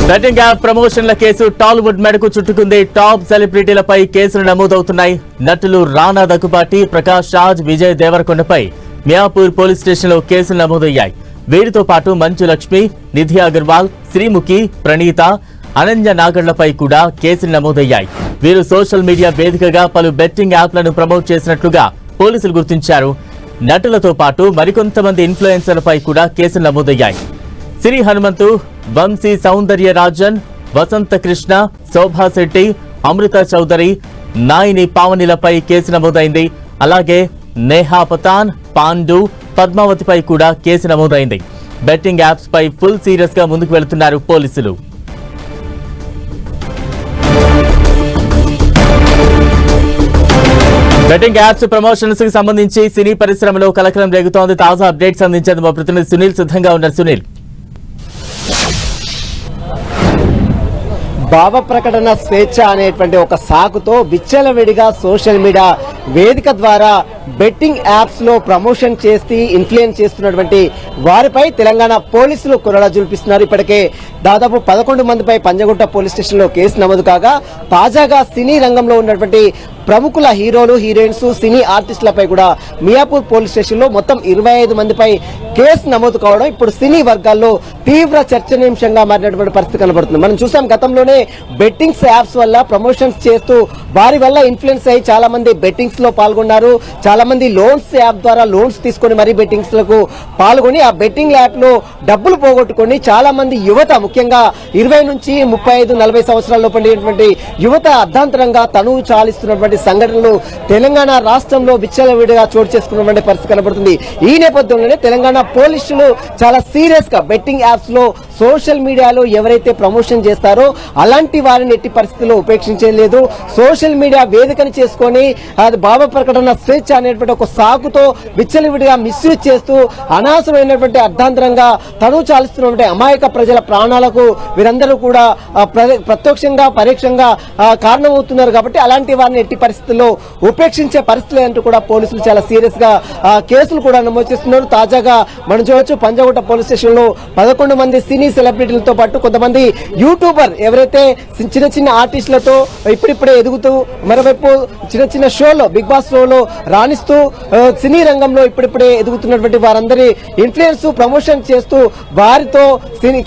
Betting app ప్రమోషన్ల case Tollywood మెడకు చుట్టుకుంది. Top సెలబ్రిటీలపై కేసులు నమోదవుతున్నాయి. నటులు రానా దగ్గుబాటి, ప్రకాష్ రాజ్, విజయ్ దేవరకొండపై మియాపూర్ పోలీస్ స్టేషన్లో కేసులు నమోదయ్యాయి. వీరితో పాటు మంచు లక్ష్మి, నిధి అగర్వాల్, శ్రీముఖి, ప్రణీత, అనన్య నాగళ్లపై కూడా కేసులు నమోదయ్యాయి. వీరు సోషల్ మీడియా వేదికగా పలు బెట్టింగ్ యాప్లను ప్రమోట్ చేసినట్లుగా పోలీసులు గుర్తించారు. నటులతో పాటు మరికొంతమంది ఇన్ఫ్లుయెన్సర్లపై కూడా కేసులు నమోదయ్యాయి. శ్రీ హనుమంతు, వంశీ సౌందర్య రాజన్, వసంత కృష్ణ, శోభా శెట్టి, అమృత చౌదరి, నాయిని పావనిలపై కేసు నమోదైంది. అలాగే నేహా పతాన్, పాండు, పద్మావతిపై కూడా కేసు నమోదైంది. బెట్టింగ్ యాప్స్ పై ఫుల్ సీరియస్ గా ముందుకు వెళుతున్నారు పోలీసులు. బెట్టింగ్ యాప్స్ ప్రమోషన్స్ కి సంబంధించి సినీ పరిశ్రమలో కలకలం రేగుతోంది. తాజా అప్డేట్స్ అందించేందుకు మా ప్రతినిధి సునీల్ సిద్ధంగా ఉన్నారు. సునీల్, భావ ప్రకటన స్వేచ్ఛ అనేటువంటి ఒక సాకుతో విచ్చలవిడిగా సోషల్ మీడియా వేదిక ద్వారా బెట్టింగ్ యాప్స్ లో ప్రమోషన్ చేసి ఇన్ఫ్లుయెన్స్ చేస్తున్నటువంటి వారిపై తెలంగాణ పోలీసులు కుర్రలా జుల్పిస్తున్నారు. ఇప్పటికే దాదాపు 11 మందిపై పంజగుట్ట పోలీస్ స్టేషన్ లో కేసు నమోదు కాగా, తాజాగా సినీ రంగంలో ఉన్నటువంటి ప్రముఖుల హీరోలు, హీరోయిన్స్, సినీ ఆర్టిస్టులపై కూడా మియాపూర్ పోలీస్ స్టేషన్ లో మొత్తం 25 మందిపై కేసు నమోదు కావడం ఇప్పుడు సినీ వర్గాల్లో తీవ్ర చర్చనీయాంశంగా మారినటువంటి పరిస్థితి కనబడుతుంది. మనం చూసాం, గతంలోనే బెట్టింగ్స్ యాప్స్ వల్ల ప్రమోషన్స్ చేస్తూ వారి వల్ల ఇన్ఫ్లుయెన్స్ అయ్యి చాలా మంది బెట్టింగ్స్ లో పాల్గొన్నారు. చాలా మంది లోన్స్ యాప్ ద్వారా లోన్స్ తీసుకొని మరీ బెట్టింగ్స్ లకు పాల్గొని ఆ బెట్టింగ్ యాప్ లో డబ్బులు పోగొట్టుకొని చాలా మంది యువత, ముఖ్యంగా 20 నుంచి 35-40 సంవత్సరాల్లో పడినటువంటి యువత అర్ధాంతరంగా తనువు చాలిస్తున్నటువంటి సంఘటనలు తెలంగాణ రాష్ట్రంలో విచ్చలవిడిగా చోటు చేసుకున్నటువంటి పరిస్థితి కనబడుతుంది. ఈ నేపథ్యంలోనే తెలంగాణ పోలీసులు చాలా సీరియస్ గా బెట్టింగ్ యాప్స్ లో సోషల్ మీడియాలో ఎవరైతే ప్రమోషన్ చేస్తారో అలాంటి వారిని ఎట్టి పరిస్థితుల్లో ఉపేక్షించలేదు. సోషల్ మీడియా వేదికను చేసుకొని అది భావ ప్రకటన స్వేచ్ఛ అనేటువంటి ఒక సాకుతో విచ్చలవిడిగా మిస్యూజ్ చేస్తూ అనవసరమైనటువంటి అర్ధాంతరంగా తనువు చాలిస్తున్నటువంటి అమాయక ప్రజల ప్రాణాలకు వీరందరూ కూడా ప్రత్యక్షంగా పరోక్షంగా కారణమవుతున్నారు. కాబట్టి అలాంటి వారిని ఎట్టి పరిస్థితుల్లో ఉపేక్షించే పరిస్థితులు అంటూ కూడా పోలీసులు చాలా సీరియస్ గా కేసులు కూడా నమోదు చేస్తున్నారు. తాజాగా మనం చూడొచ్చు, పంజగుట్ట పోలీస్ స్టేషన్ లో 11 మంది సినీ సెలబ్రిటీలతో పాటు కొంతమంది యూట్యూబర్ ఎవరైతే చిన్న చిన్న ఆర్టిస్టులతో ఇప్పుడిప్పుడే ఎదుగుతూ, మరోవైపు చిన్న చిన్న షోలో, బిగ్ బాస్ షోలో రాణిస్తూ సినీ రంగంలో ఇప్పుడిప్పుడే ఎదుగుతున్నటువంటి వారందరి ఇన్ఫ్లుయెన్స్ ప్రమోషన్ చేస్తూ వారితో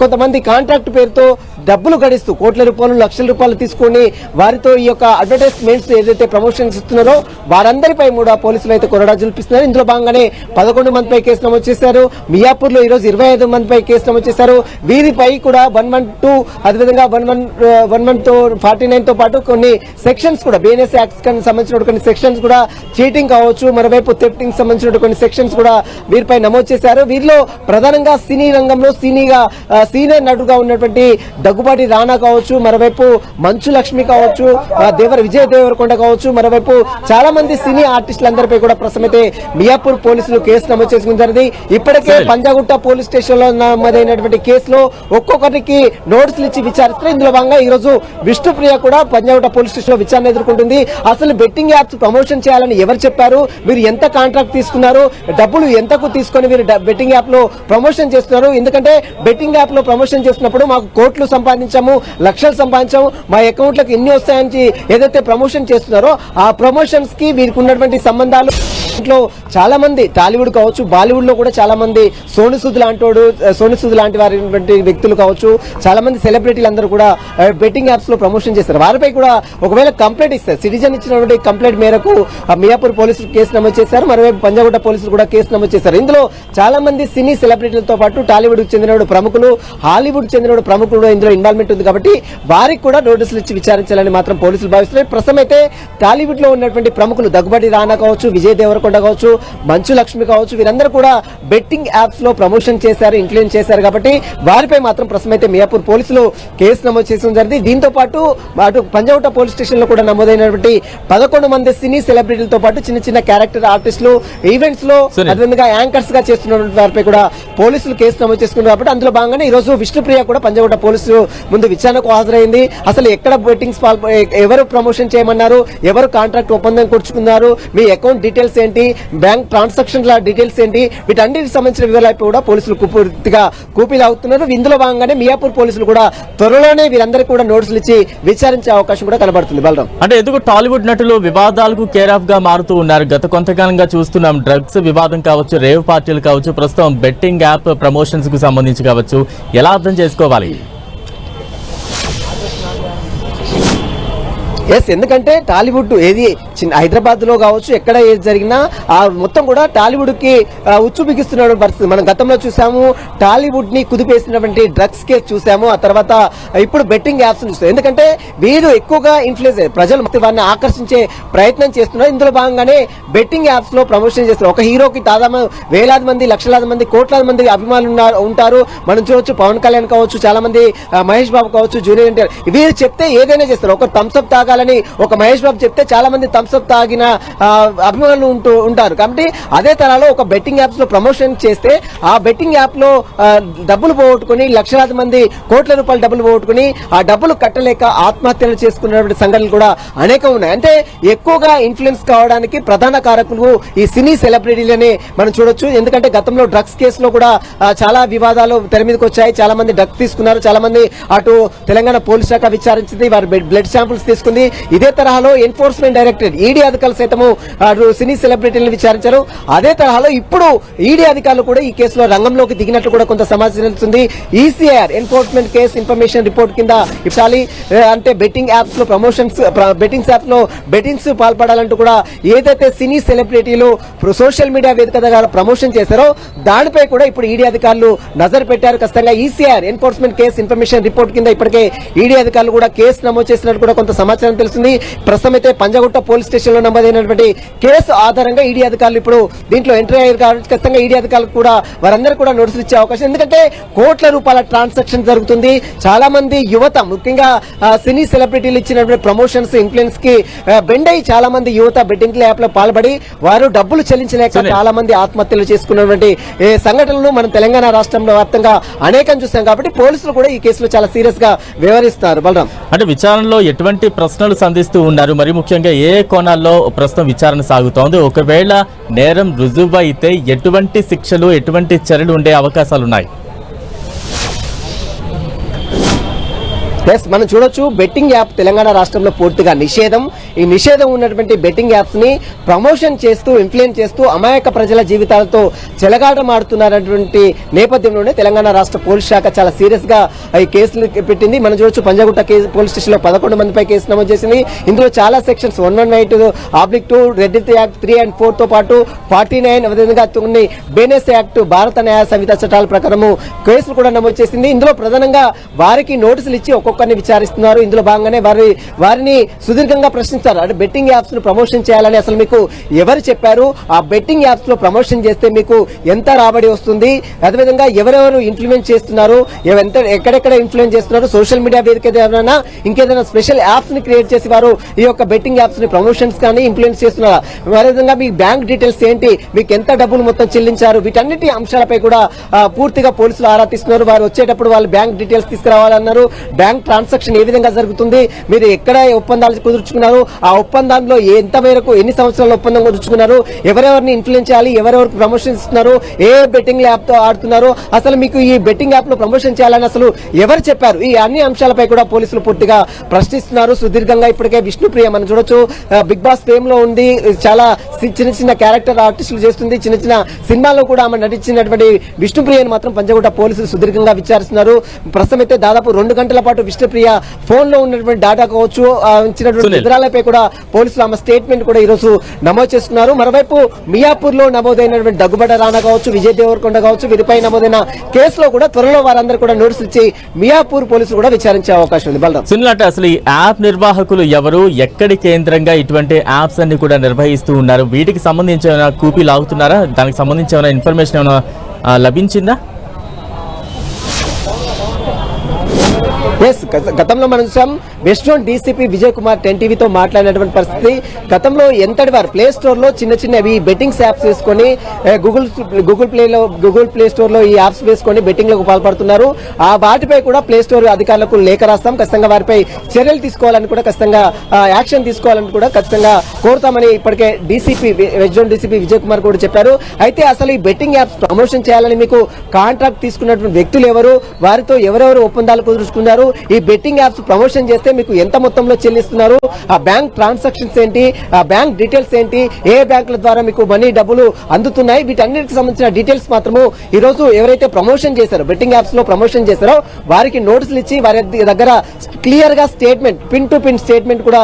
కొంతమంది కాంట్రాక్ట్ పేరుతో డబ్బులు గడిస్తూ కోట్ల రూపాయలు, లక్షల రూపాయలు తీసుకుని వారితో ఈ యొక్క అడ్వర్టైజ్మెంట్స్ ఏదైతే ప్రమోషన్స్ ఇస్తున్నారో వారందరిపై కూడా పోలీసులు అయితే కొరడా జుల్పిస్తున్నారు. ఇందులో భాగంగానే 11 మందిపై కేసు నమోదు చేశారు. మియాపూర్ లో ఈరోజు 25 మందిపై కేసు నమోదు చేశారు. వీరిపై కూడా 112 అదేవిధంగా 149 తో పాటు కొన్ని సెక్షన్స్ కూడా బిఎన్ఎస్ యాక్ట్స్ కి సంబంధించిన కొన్ని సెక్షన్స్ కూడా, చీటింగ్ కావచ్చు, మరోవైపు థెఫ్టింగ్ సంబంధించిన కొన్ని సెక్షన్స్ కూడా వీరిపై నమోదు చేశారు. వీరిలో ప్రధానంగా సినీ రంగంలో సీనియర్ నటుగా ఉన్నటువంటి దగ్గుబాటి రానా కావచ్చు, మరోవైపు మంచు లక్ష్మి కావచ్చు, విజయ్ దేవరకొండ కావచ్చు, మరోవైపు చాలా మంది సినీ ఆర్టిస్టులందరిపై కూడా ప్రస్తుతమైతే మియాపూర్ పోలీసులు కేసు నమోదు చేసుకుంటారు. ఇప్పటికే పంజాగుట్ట పోలీస్ స్టేషన్ లో నమోదైనటువంటి కేసులో ఒక్కొక్కరికి నోటీసులు ఇచ్చి విచారిస్తారు. ఇందులో భాగంగా ఈ రోజు విష్ణుప్రియ కూడా పంజాగుట్ట పోలీస్ స్టేషన్ లో విచారణ ఎదుర్కొంటుంది. అసలు బెట్టింగ్ యాప్స్ ప్రమోషన్ చేయాలని ఎవరు చెప్పారు, మీరు ఎంత కాంట్రాక్ట్ తీసుకున్నారు, డబ్బులు ఎంతకు తీసుకొని మీరు బెట్టింగ్ యాప్ లో ప్రమోషన్ చేస్తున్నారు, ఎందుకంటే బెట్టింగ్ యాప్ లో ప్రమోషన్ చేస్తున్నప్పుడు మాకు కోట్లు సంపాదించాము, లక్షలు సంపాదించాము, మా అకౌంట్లకు ఎన్ని వస్తాయని ఏదైతే ప్రమోషన్ చేస్తున్నారో ఆ ప్రమోషన్స్ కి వీరికి ఉన్నటువంటి సంబంధాలు చాలా మంది టాలీవుడ్ కావచ్చు, బాలీవుడ్ లో కూడా చాలా మంది సోను సూద్ లాంటి వారి వ్యక్తులు కావచ్చు, చాలా మంది సెలబ్రిటీలు అందరూ కూడా బెట్టింగ్ యాప్స్ లో ప్రమోషన్ చేస్తారు. వారిపై కూడా ఒకవేళ కంప్లైంట్ ఇస్తారు, సిటిజన్ ఇచ్చినటువంటి కంప్లైంట్ మేరకు మియాపూర్ పోలీసులు కేసు నమోదు చేశారు. మరోవైపు పంజాగుట్ట పోలీసులు కూడా కేసు నమోదు చేశారు. ఇందులో చాలా మంది సినీ సెలబ్రిటీలతో పాటు టాలీవుడ్ కు చెందిన ప్రముఖులు, హాలీవుడ్ చెందిన ప్రముఖులు ఇందులో ఇన్వాల్వ్మెంట్ ఉంది. కాబట్టి వారికి కూడా నోటీసులు ఇచ్చి విచారించాలని మాత్రం పోలీసులు భావిస్తున్నారు. ప్రస్తుతం అయితే టాలీవుడ్ లో ఉన్నటువంటి ప్రముఖులు దగ్గుబాటి రానా కావచ్చు, విజయ్ దేవరకొండ కావచ్చు, మంచు లక్ష్మి కావచ్చు, వీరందరూ కూడా బెట్టింగ్ యాప్స్ లో ప్రమోషన్ చేశారు, ఇన్ఫ్లుయెన్స్ చేశారు. కాబట్టి వారిపై మాత్రం ప్రస్తుతం అయితే మియాపూర్ పోలీసులు కేసు నమోదు చేయడం జరిగింది. దీంతో పాటు అటు పంజాగుట్ట పోలీస్ స్టేషన్ లో కూడా నమోదైనటువంటి 11 మంది సినీ సెలబ్రిటీలతో పాటు చిన్న చిన్న క్యారెక్టర్ ఆర్టిస్టులు, ఈవెంట్స్ లో అదేవిధంగా యాంకర్స్ గా చేస్తున్నటువంటి వారిపై కూడా పోలీసులు కేసు నమోదు చేసుకున్నారు. కాబట్టి అందులో భాగంగానే ఈ రోజు విష్ణుప్రియ కూడా పంజాగుట్ట పోలీసులు పోలీసులు ముందు విచారణకు హాజరైంది. అసలు ఎక్కడ బెట్టింగ్స్ ఎవరు ప్రమోషన్ చేయమన్నారు, ఎవరు కాంట్రాక్ట్ ఒప్పందం కూర్చుకున్నారు, మీ అకౌంట్ డీటెయిల్స్ ఏంటి, బ్యాంక్ ట్రాన్సాక్షన్ల డీటెయిల్స్ ఏంటి, వీటన్నిటికి సంబంధించిన వివరాలపై కూడా పోలీసులు పూర్తిగా కూపీలాగుతున్నారు. ఇందులో భాగంగానే మియాపూర్ పోలీసులు కూడా త్వరలోనే వీరందరికీ కూడా నోటీసులు ఇచ్చి విచారించే అవకాశం కూడా కనబడుతుంది. బలరాం, అంటే ఎందుకు టాలీవుడ్ నటులు వివాదాలకు కేర్ ఆఫ్ గా మారుతూ ఉన్నారు? గత కొంతకాలంగా చూస్తున్నాం, డ్రగ్స్ వివాదం కావచ్చు, రేవ్ పార్టీలు కావచ్చు, ప్రస్తుతం బెట్టింగ్ యాప్ ప్రమోషన్స్ కు సంబంధించి కావచ్చు, ఎలా అర్థం చేసుకోవాలి? ఎస్, ఎందుకంటే టాలీవుడ్ ఏది హైదరాబాద్ లో కావచ్చు, ఎక్కడ ఏది జరిగినా ఆ మొత్తం కూడా టాలీవుడ్ కి ఉచ్చు బిగిస్తున్న పరిస్థితి మనం గతంలో చూసాము. టాలీవుడ్ ని కుదిపేసినటువంటి డ్రగ్స్ కేసు చూసాము. ఆ తర్వాత ఇప్పుడు బెట్టింగ్ యాప్స్ చూస్తాం. ఎందుకంటే వీరు ఎక్కువగా ఇన్ఫ్లుయెన్స్ ప్రజలు వారిని ఆకర్షించే ప్రయత్నం చేస్తున్నారు. ఇందులో భాగంగానే బెట్టింగ్ యాప్స్ లో ప్రమోషన్ చేస్తున్నారు. ఒక హీరోకి దాదాపు వేలాది మంది, లక్షలాది మంది, కోట్లాది మంది అభిమానులు ఉంటారు. మనం చూడొచ్చు, పవన్ కళ్యాణ్ కావచ్చు, చాలా మంది, మహేష్ బాబు కావచ్చు, జూనియర్ ఎన్టీఆర్, వీరు చెప్తే ఏదైనా చేస్తారు. ఒక థమ్స్అప్ తాగాలని ఒక మహేష్ బాబు చెప్తే చాలా మంది థమ్స్అప్ తాగిన అభిమానులు ఉంటారు. కాబట్టి అదే తరాలో ఒక బెట్టింగ్ యాప్స్ లో ప్రమోషన్ చేస్తే ఆ బెట్టింగ్ యాప్ లో డబ్బులు పోగొట్టుకుని, లక్షలాది మంది, కోట్ల రూపాయలు డబ్బులు పోగొట్టుకుని ఆ డబ్బులు కట్టలేక ఆత్మహత్యలు చేసుకున్నటువంటి సంఘటనలు కూడా అనేకం ఉన్నాయి. అంటే ఎక్కువగా ఇన్ఫ్లుయెన్స్ కావడానికి ప్రధాన కారకులు ఈ సినీ సెలబ్రిటీలనే మనం చూడొచ్చు. ఎందుకంటే గతంలో డ్రగ్స్ కేసులో కూడా చాలా వివాదాలు తెర మీదకి వచ్చాయి. చాలా మంది డ్రగ్స్ తీసుకున్నారు. చాలా మంది అటు తెలంగాణ పోలీస్ శాఖ విచారించింది, వారి బ్లడ్ శాంపుల్స్ తీసుకుంది. ఇదే తరహాలో ఎన్ఫోర్స్మెంట్ డైరెక్టరేట్, ఈడీ అధికారులు సైతము సినీ సెలబ్రిటీలను విచారించారు. అదే తరహాలో ఇప్పుడు ఈడీ అధికారులు కూడా ఈ కేసులో రంగంలోకి దిగినట్లు కూడా కొంత సమాచారం తెలుస్తుంది. ECIR enforcement case information report కింద ఇప్పాలి. అంటే బెట్టింగ్ యాప్స్ లో ప్రమోషన్స్, బెట్టింగ్స్ యాప్ లో బెట్టింగ్స్ పాల్పడాలంటూ కూడా ఏదైతే సినీ సెలబ్రిటీలు సోషల్ మీడియా వేదిక ద్వారా ప్రమోషన్ చేశారో దానిపై కూడా ఇప్పుడు ఈడీ అధికారులు నజరు పెట్టారు. ఖచ్చితంగా ECIR enforcement case information report కింద ఇప్పటికే ఈడీ అధికారులు కూడా కేసు నమోదు చేసినట్టు కూడా కొంత సమాచారం తెలుస్తుంది. ప్రస్తుతం అయితే పంజగుట్ట పోలీస్ స్టేషన్ లో నమోదైనటువంటి కేసు ఆధారంగా ఈడీ అధికారులు ఇప్పుడు దీంట్లో ఎంట్రీ అయ్యారు. కాబట్టి ఖచ్చితంగా ఈడీ అధికారులు కూడా వారందరూ కూడా నోటీసులు ఇచ్చే అవకాశం. ఎందుకంటే కోట్ల రూపాయల ట్రాన్సాక్షన్ జరుగుతుంది. చాలా మంది యువత, ముఖ్యంగా సినీ సెలబ్రిటీలు ఇచ్చినటువంటి ప్రమోషన్స్, ఇన్ఫ్లుయెన్స్ కి బెండ్ అయ్యి చాలా మంది యువత బెట్టింగ్ యాప్ లో పాల్పడి వారు డబ్బులు చెల్లించలేక చాలా మంది ఆత్మహత్యలు చేసుకున్నటువంటి సంఘటనలు మనం తెలంగాణ రాష్ట్రంలో వ్యాప్తంగా అనేకం చూస్తాం. కాబట్టి పోలీసులు కూడా ఈ కేసులో చాలా సీరియస్ గా వ్యవహరిస్తారు. బలరాం, అంటే విచారణలో ఎటువంటి ప్రశ్నలు సంధిస్తూ ఉన్నారు? మరి ముఖ్యంగా ఏ కోణాల్లో ప్రస్తుతం విచారణ సాగుతోంది? ఒకవేళ నేరం రుజువు అయితే ఎటువంటి శిక్షలు, ఎటువంటి చర్యలు ఉండే అవకాశాలున్నాయి? మనం చూడొచ్చు, బెట్టింగ్ యాప్ తెలంగాణ రాష్ట్రంలో పూర్తిగా నిషేధం. ఈ నిషేధం ఉన్నటువంటి బెట్టింగ్ యాప్స్ ని ప్రమోషన్ చేస్తూ, ఇన్ఫ్లుయెన్స్ చేస్తూ అమాయక ప్రజల జీవితాలతో చెలగాటమాడుతున్నటువంటి నేపథ్యంలోనే తెలంగాణ రాష్ట్ర పోలీస్ శాఖ చాలా సీరియస్ గా ఈ కేసులు పెట్టింది. మనం చూడొచ్చు, పంజగుట్ట పోలీస్ స్టేషన్ లో 11 మందిపై కేసు నమోదు చేసింది. ఇందులో చాలా సెక్షన్స్ 118(2), రెడ్ యాక్ట్ 3 and 4 తో పాటు 49 విధంగా కొన్ని బేనెస్ యాక్ట్, భారత న్యాయ సంహిత చట్టాల ప్రకారము కేసులు కూడా నమోదు చేసింది. ఇందులో ప్రధానంగా వారికి నోటీసులు ఇచ్చి ఒక్కొక్కరిని విచారిస్తున్నారు. ఇందులో భాగంగానే వారిని సుదీర్ఘంగా ప్రశ్నిస్తారు. అంటే బెట్టింగ్ యాప్స్ ను ప్రమోషన్ చేయాలని అసలు మీకు ఎవరు చెప్పారు? ఆ బెట్టింగ్ యాప్స్ లో ప్రమోషన్ చేస్తే మీకు ఎంత రాబడి వస్తుంది? అదేవిధంగా ఎవరెవరు ఇన్ఫ్లుయెన్స్ చేస్తున్నారు, ఎక్కడెక్కడ ఇన్ఫ్లుయెన్స్ చేస్తున్నారు, సోషల్ మీడియా వేదిక ఏదైనా ఇంకేదైనా స్పెషల్ యాప్స్ ని క్రియేట్ చేసి వారు ఈ యొక్క బెట్టింగ్ యాప్స్ ని ప్రమోషన్స్ కానీ ఇన్ఫ్లుయెన్స్ చేస్తున్నారు. అదేవిధంగా మీ బ్యాంక్ డీటెయిల్స్ ఏంటి, మీకు ఎంత డబ్బులు మొత్తం చెల్లించారు, వీటన్నిటి అంశాలపై కూడా పూర్తిగా పోలీసులు ఆరా తీస్తున్నారు. వారు వచ్చేటప్పుడు వాళ్ళు బ్యాంక్ డీటెయిల్స్ తీసుకురావాలన్నారు. బ్యాంక్ ట్రాన్సాక్షన్ ఏ విధంగా జరుగుతుంది, మీరు ఎక్కడ ఒప్పందాలు కుదుర్చుకున్నారు, ఆ ఒప్పందంలో ఎంత మేరకు ఎన్ని సంవత్సరాల ఒప్పందం కుదుర్చుకున్నారు, ఎవరెవరిని ఇన్ఫ్లుయెన్స్ చేయాలి, ఎవరెవరికి ప్రమోషన్ ఇస్తున్నారు, ఏ బెట్టింగ్ యాప్ తో ఆడుతున్నారు, అసలు మీకు ఈ బెట్టింగ్ యాప్ లో ప్రమోషన్ చేయాలని అసలు ఎవరు చెప్పారు, ఈ అన్ని అంశాలపై కూడా పోలీసులు పూర్తిగా ప్రశ్నిస్తున్నారు. సుదీర్ఘంగా ఇప్పటికే విష్ణుప్రియ మనం చూడొచ్చు, బిగ్ బాస్ ఫేమ్ లో ఉంది, చాలా చిన్న చిన్న క్యారెక్టర్ ఆర్టిస్టులు చేస్తుంది, చిన్న చిన్న సినిమాల్లో కూడా ఆమె నటించినటువంటి విష్ణుప్రియని మాత్రం పంజగుట్ట పోలీసులు సుదీర్ఘంగా విచారిస్తున్నారు. ప్రస్తుతం అయితే దాదాపు 2 గంటల పాటు విష్ణుప్రియ ఫోన్ లో ఉన్నటువంటి డేటా కావచ్చు, ఇచ్చినటువంటి వివరాలపై కూడా పోలీసులు ఆమె స్టేట్మెంట్ కూడా ఈ రోజు నమోదు చేస్తున్నారు. మరోవైపు మియాపూర్ లో నమోదైనటువంటి దగ్గుబడ రాణా కావచ్చు, విజయ్ దేవరకొండ కావచ్చు, వీరిపై నమోదైన కేసులో కూడా త్వరలో వారందరూ కూడా నోటీసులు ఇచ్చి మియాపూర్ పోలీసులు కూడా విచారించే అవకాశం ఉంది. బలరాం, సునీల్, అసలు ఈ యాప్ నిర్వాహకులు ఎవరు, ఎక్కడి కేంద్రంగా ఇటువంటి యాప్స్ అన్ని కూడా నిర్వహిస్తూ ఉన్నారు? వీటికి సంబంధించిన కూపీ లాగుతున్నారా? దానికి సంబంధించిన ఇన్ఫర్మేషన్ ఏమైనా లభించిందా? ఎస్, గతంలో మనం చూసాం west zone DCP Vijay Kumar 10 టీవీతో మాట్లాడినటువంటి పరిస్థితి. గతంలో ఎంతటి వారు ప్లే స్టోర్ లో చిన్న చిన్నవి బెట్టింగ్స్ యాప్స్ వేసుకొని గూగుల్ ప్లే స్టోర్ లో ఈ యాప్స్ వేసుకొని బెట్టింగ్ లకు పాల్పడుతున్నారు. ఆ వాటిపై కూడా ప్లే స్టోర్ అధికారులకు లేఖ రాస్తాం, ఖచ్చితంగా వారిపై చర్యలు తీసుకోవాలని కూడా, ఖచ్చితంగా యాక్షన్ తీసుకోవాలని కూడా ఖచ్చితంగా కోరుతామని ఇప్పటికే DCP west zone DCP Vijay Kumar కూడా చెప్పారు. అయితే అసలు ఈ బెట్టింగ్ యాప్స్ ప్రమోషన్ చేయాలని మీకు కాంట్రాక్ట్ తీసుకున్నటువంటి వ్యక్తులు ఎవరు, వారితో ఎవరెవరు ఒప్పందాలు కుదుర్చుకున్నారు, ఈ బెట్టింగ్ యాప్స్ ప్రమోషన్ చేస్తే మీకు ఎంత మొత్తంలో చెల్లిస్తున్నారు, ఆ బ్యాంక్ ట్రాన్సాక్షన్స్ ఏంటి, ఆ బ్యాంక్ డీటెయిల్స్ ఏంటి, ఏ బ్యాంకుల ద్వారా మీకు మనీ డబ్బులు అందుతున్నాయి, వీటన్నిటికి సంబంధించిన డీటెయిల్స్ మాత్రము ఈ రోజు ఎవరైతే ప్రమోషన్ చేశారో, బెట్టింగ్ యాప్స్ లో ప్రమోషన్ చేశారో వారికి నోటీసులు ఇచ్చి వారి దగ్గర క్లియర్ గా statement, pin to pin statement కూడా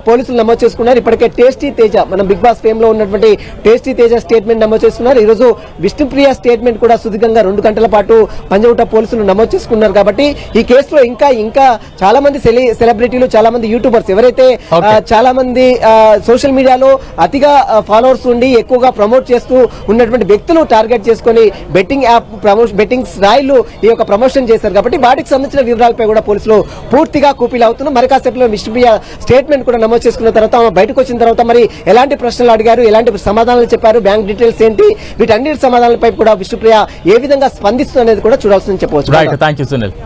పోలీసులు నమోదు చేసుకున్నారు. ఇప్పటికే టేస్టీ తేజ, మన బిగ్ బాస్ ఫేమ్ లో ఉన్నటువంటి టేస్టీ తేజ స్టేట్మెంట్ నమోదు చేసుకున్నారు. ఈ రోజు విష్ణుప్రియ స్టేట్మెంట్ కూడా సుదీర్ఘంగా 2 గంటల పాటు పంజగుట్ట పోలీసులు నమోదు చేసుకున్నారు. కాబట్టి ఈ కేసులో ఇంకా చాలా మంది సెలబ్రిటీలు, చాలా మంది యూట్యూబర్స్ ఎవరైతే చాలా మంది సోషల్ మీడియాలో అతిగా ఫాలోవర్స్ ఉండి ఎక్కువగా ప్రమోట్ చేస్తూ ఉన్నటువంటి వ్యక్తులు టార్గెట్ చేసుకుని బెట్టింగ్ యాప్ బెట్టింగ్ రాయిలు ఈ యొక్క ప్రమోషన్ చేశారు. కాబట్టి వాటికి సంబంధించిన వివరాలపై కూడా పోలీసులు పూర్తిగా కూపీలు అవుతున్నారు. మరి కాసేపులో విష్ణుప్రియ స్టేట్మెంట్ కూడా నమోదు చేసుకున్న తర్వాత బయటకు వచ్చిన తర్వాత మరి ఎలాంటి ప్రశ్నలు అడిగారు, ఎలాంటి సమాధానాలు చెప్పారు, బ్యాంక్ డీటెయిల్స్ ఏంటి, వీటన్నిటి సమాధానాలపై కూడా విష్ణుప్రియ ఏ విధంగా స్పందిస్తుంది అనేది కూడా చూడాల్సిందని చెప్పవచ్చు. Thank you Sunil.